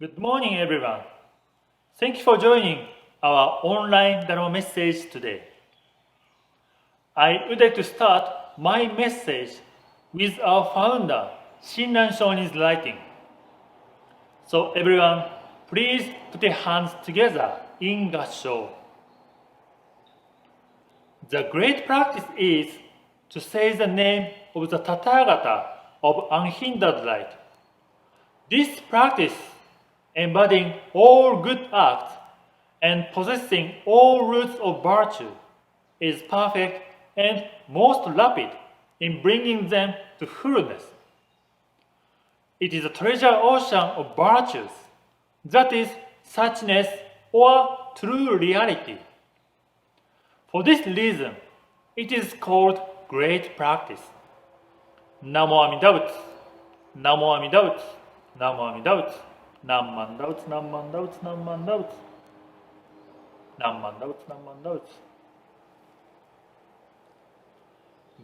Good morning, everyone. Thank you for joining our online Dharma message today. I would like to start my message with our founder, Shinran Shonin's writing. So everyone, please put your hands together in gassho. The great practice is to say the name of the Tathagata of unhindered light. This practice, embodying all good acts and possessing all roots of virtue, is perfect and most rapid in bringing them to fullness. It is a treasure ocean of virtues, that is suchness or true reality. For this reason, it is called great practice. Namo Amida Butsu, Namo Amida Butsu, Namo Amida Butsu, Namman Butsu, Namman Butsu, Namman Butsu, Namman Butsu, Namman Butsu.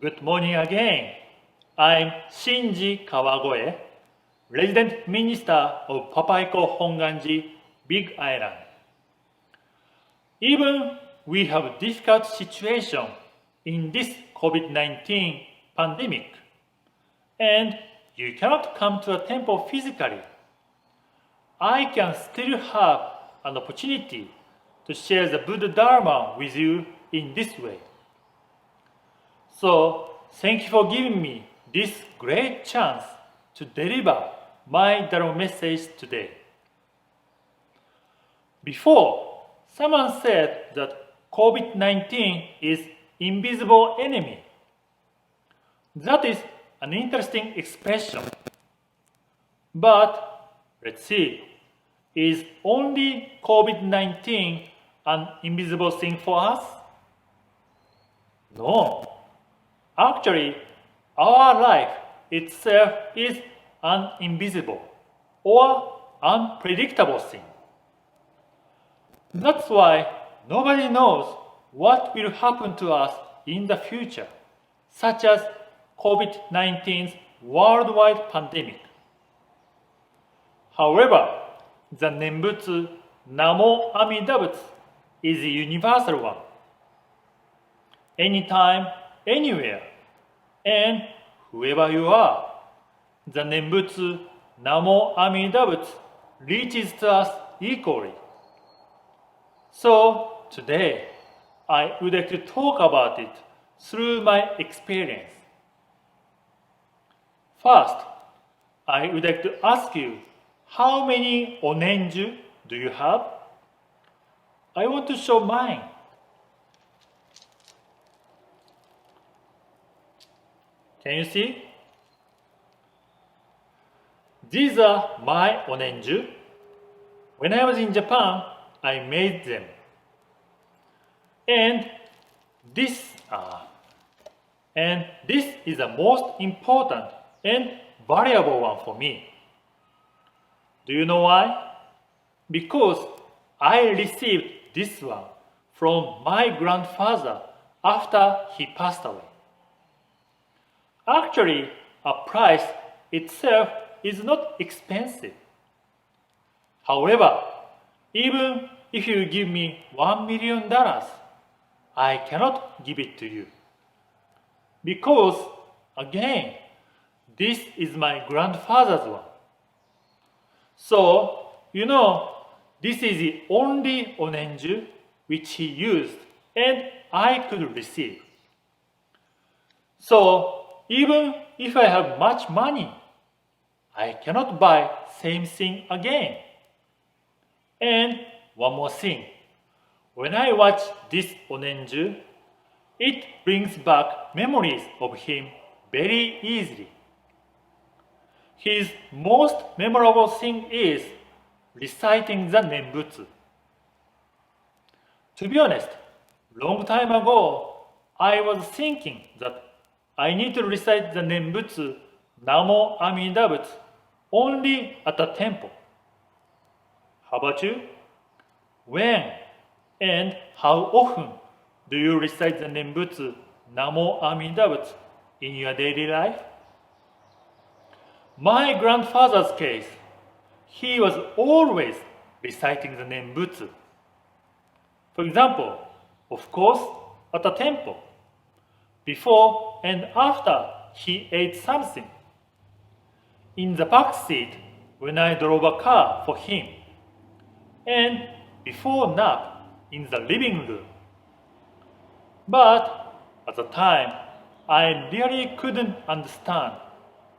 Good morning again. I'm Shinji Kawagoe, resident minister of Papaikou, Hongwanji, Big Island. Even we have a difficult situation in this COVID-19 pandemic, and you cannot come to a temple physically, I can still have an opportunity to share the Buddha Dharma with you in this way. So, thank you for giving me this great chance to deliver my Dharma message today. Before, someone said that COVID-19 is invisible enemy. That is an interesting expression. But let's see, is only COVID-19 an invisible thing for us? No. Actually, our life itself is an invisible or unpredictable thing. That's why nobody knows what will happen to us in the future, such as COVID-19's worldwide pandemic. However, the Nembutsu Namo Amida Butsu is a universal one. Anytime, anywhere, and whoever you are, the Nembutsu Namo Amida Butsu reaches to us equally. So today, I would like to talk about it through my experience. First, I would like to ask you, how many onenju do you have? I want to show mine. Can you see? These are my onenju. When I was in Japan, I made them. And this is the most important and valuable one for me. Do you know why? Because I received this one from my grandfather after he passed away. Actually, a price itself is not expensive. However, even if you give me $1 million, I cannot give it to you. Because, again, this is my grandfather's one. So, this is the only onenju which he used and I could receive. So, even if I have much money, I cannot buy same thing again. And one more thing, when I watch this onenju, it brings back memories of him very easily. His most memorable thing is reciting the Nembutsu. To be honest, long time ago, I was thinking that I need to recite the Nembutsu Namo Amida Butsu only at the temple. How about you? When and how often do you recite the Nembutsu Namo Amida Butsu in your daily life? My grandfather's case, he was always reciting the Nembutsu. For example, of course, at the temple, before and after he ate something, in the back seat when I drove a car for him, and before nap in the living room. But at the time, I really couldn't understand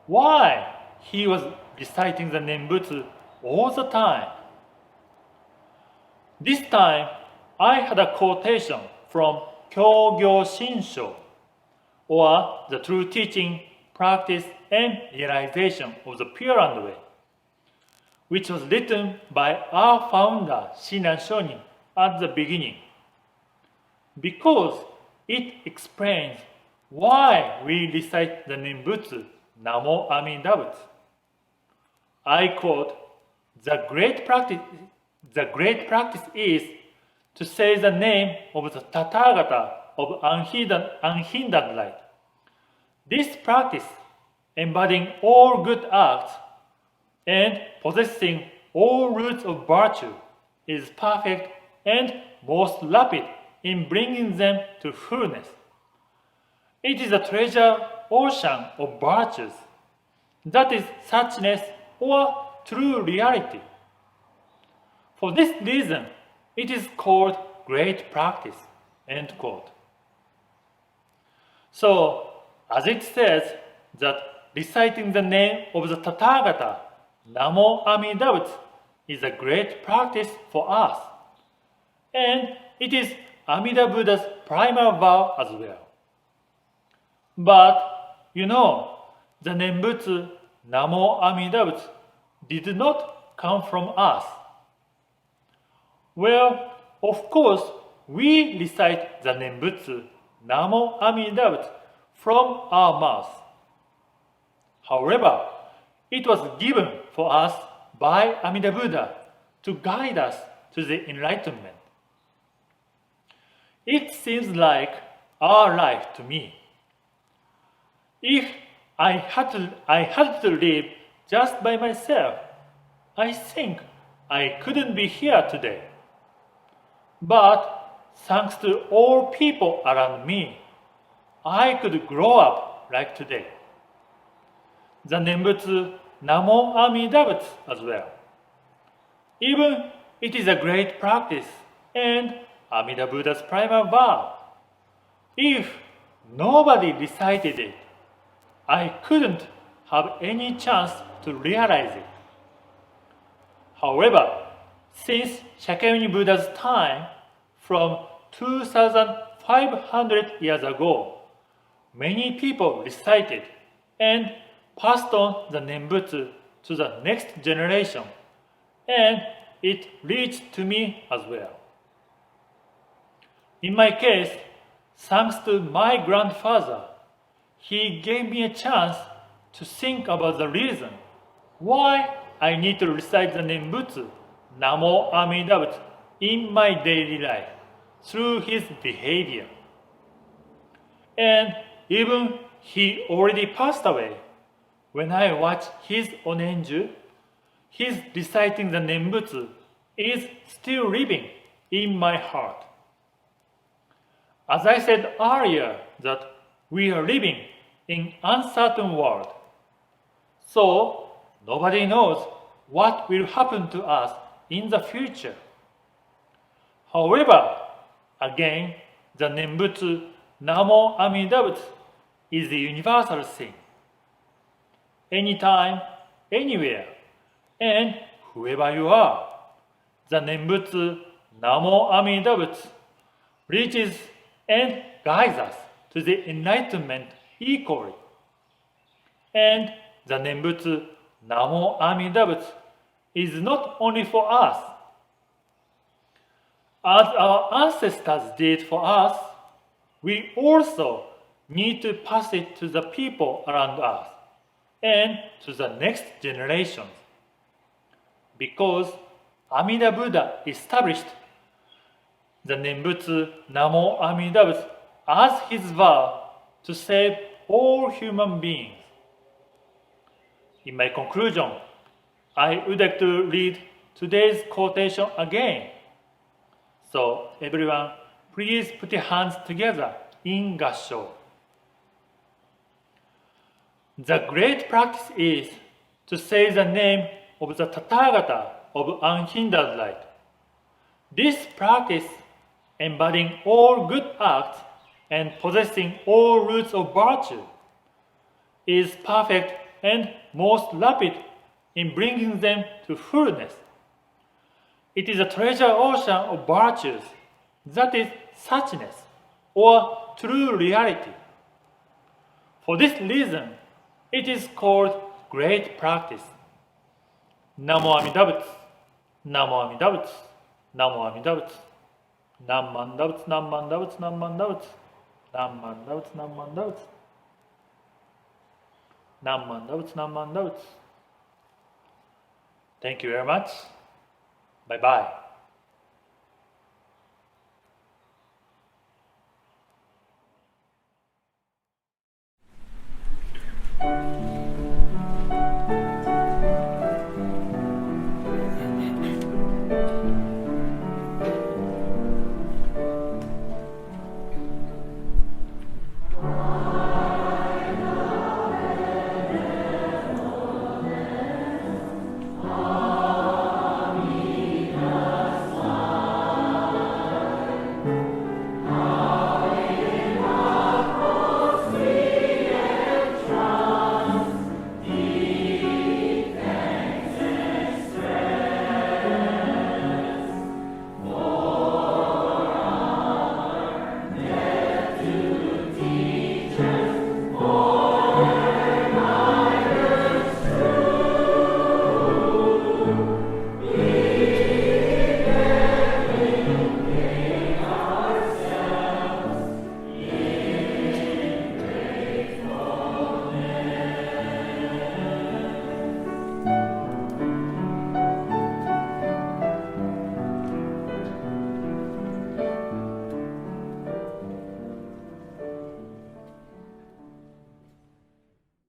why he was reciting the Nembutsu all the time. This time, I had a quotation from Kyogyo Shinsho, or the true teaching, practice, and realization of the Pure Land Way, which was written by our founder Shinan Shonin at the beginning, because it explains why we recite the Nembutsu Namo Amida Butsu. I quote, the great practice is to say the name of the Tathagata of unhindered light. This practice, embodying all good acts and possessing all roots of virtue, is perfect and most rapid in bringing them to fullness. It is a treasure ocean of virtues, that is suchness or true reality. For this reason, it is called great practice. End quote. So, as it says that reciting the name of the Tathagata, Namo Amida Butsu, is a great practice for us, and it is Amida Buddha's primal vow as well. But, the Nembutsu Namo Amida Butsu did not come from us. Well, of course, we recite the Nembutsu Namo Amida Butsu from our mouth. However, it was given for us by Amida Buddha to guide us to the enlightenment. It seems like our life to me. If I had to live just by myself, I think I couldn't be here today. But thanks to all people around me, I could grow up like today. The Nembutsu Namo Amida Butsu as well. Even it is a great practice and Amida Buddha's primal vow. If nobody recited it, I couldn't have any chance to realize it. However, since Shakyamuni Buddha's time, from 2,500 years ago, many people recited and passed on the Nembutsu to the next generation, and it reached to me as well. In my case, thanks to my grandfather, he gave me a chance to think about the reason why I need to recite the Nembutsu Namo Amida Butsu in my daily life through his behavior. And even he already passed away, when I watch his onenju, his reciting the Nembutsu is still living in my heart. As I said earlier, that we are living in uncertain world. So nobody knows what will happen to us in the future. However, again, the Nembutsu Namo Amida Butsu is the universal thing. Anytime, anywhere, and whoever you are, the Nembutsu Namo Amida Butsu reaches and guides us to the enlightenment equally. And the Nembutsu Namo Amida Butsu is not only for us. As our ancestors did for us, we also need to pass it to the people around us and to the next generations. Because Amida Buddha established the Nembutsu Namo Amida Butsu as his vow to save all human beings. In my conclusion, I would like to read today's quotation again. So everyone, please put your hands together in gassho. The great practice is to say the name of the Tathagata of unhindered light. This practice, embodying all good acts and possessing all roots of virtue, is perfect and most rapid in bringing them to fullness. It is a treasure ocean of virtues that is suchness or true reality. For this reason, it is called great practice. Namo Amida Butsu, Namo Amida Butsu, Namo Amida Butsu, Nammanda Butsu, Nammanda Butsu, Nammanda Butsu, Nammanda Butsu, Nammanda Butsu, Nammanda Butsu, Nammanda Butsu. Thank you very much. Bye bye.